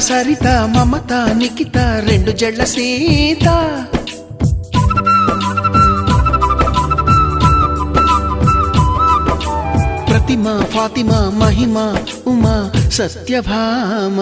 సరిత మమత నిఖిత రెండు జడ్ల సీత ప్రతిమ ఫాతిమా మహిమ ఉమా సత్యభామ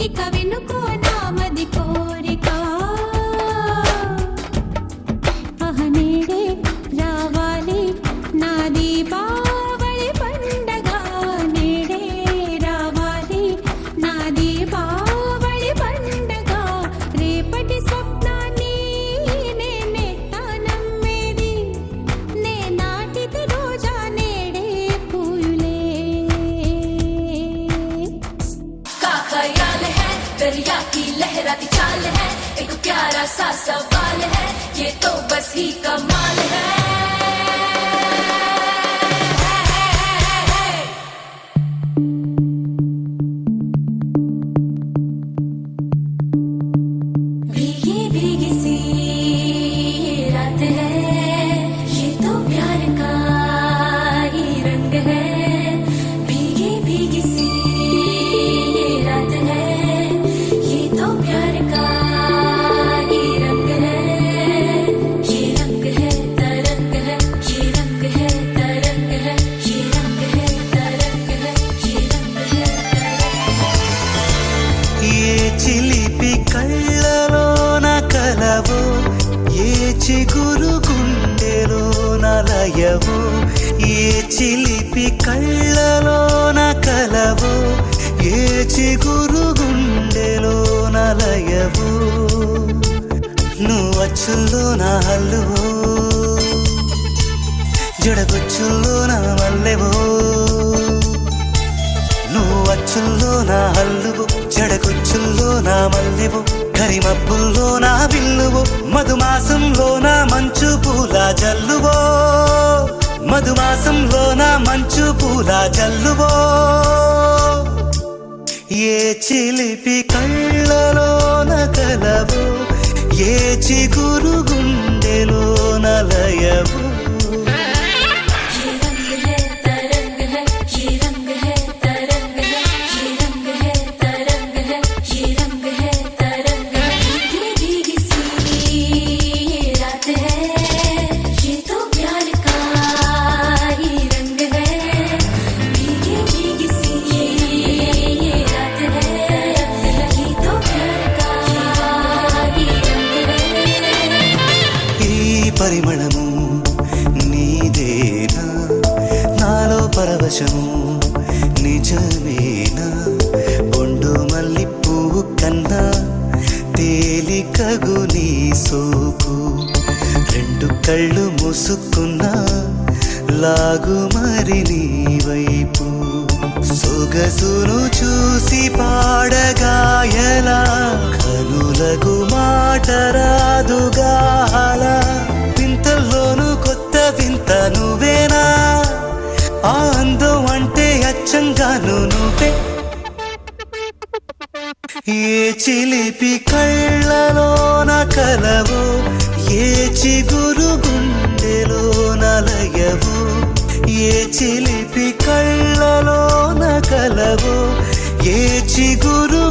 ఇక వెనుకో నామది కోరిక అహనేడే రావాలి నా దీపావళి పండగ నేడే రావాలి నా దీపావళి పండగ రేపటి స్వప్నాన్ని నేనెట్టా నమ్మేది నే నాటిది రోజా నేడే పూయులే का ख्याल है दरिया की लहराती चाल है एक प्यारा सा सवाल है ये तो बस ही कमाल है भीगी भीगी सी रात है ये तो प्यार का ही रंग है भीगी भीगी सी रात है ये तो प्यार का ही रंग है ये रंग है तरंग है ये रंग है तरंग है ये रंग है तरंग है ये रंग है ఏ చిలిపి కళ్ళలోన కలవో ఏ చిగురు గుండెలోన లయవో ఏ చిలిపి కళ్ళలోన కలవో ఏ చిగురు గుండెలోన లయవో నువ్వు అచ్చుల్లో నా హల్లువో జడగొచ్చుల్లో నా మల్లెవో నువ్వు అచ్చుల్లో నా హల్లువు జడగొచ్చుల్లో నా మల్లెవు కరిమబ్బుల్లో నా విల్లువు మధుమాసంలో నా మంచు పూల జల్లువో మధుమాసంలో నా మంచు పూల జల్లువో ఏ చిలిపి కళ్ళలోన కలవు ఏ చిగురు గుండెలోన లయవు ये रंग है तरंग है ये रंग है तरंग है ये रंग है तरंग है ये रंग है तरंग है भीगी भीगी सी ये रात है ये तो प्यार का ही रंग है भीगी भीगी सी ये रात है ये तो प्यार का ही रंग है ఈ పరిమళము నీదేనా నాలో పరవశము నిజమేనా బొండు మల్లి పువ్వు కన్నా తేలికగు నీ సోకు రెండు కళ్ళు మూసుకున్నా లాగు మరి నీ వైపు సొగసును చూసి పాడగాయలా కనులకు మాట రాదుగాల వింతల్లోనూ కొత్త వింత నువ్వేనా ఆ అందం అంటే అచ్చంగాను నువ్వే ఏ చిలిపి కళ్ళలోన కలవు ఏ చిగురు గుండెలోన లయవు ఏ చిలిపి కళ్ళలోన కలవు ఏ చిగురు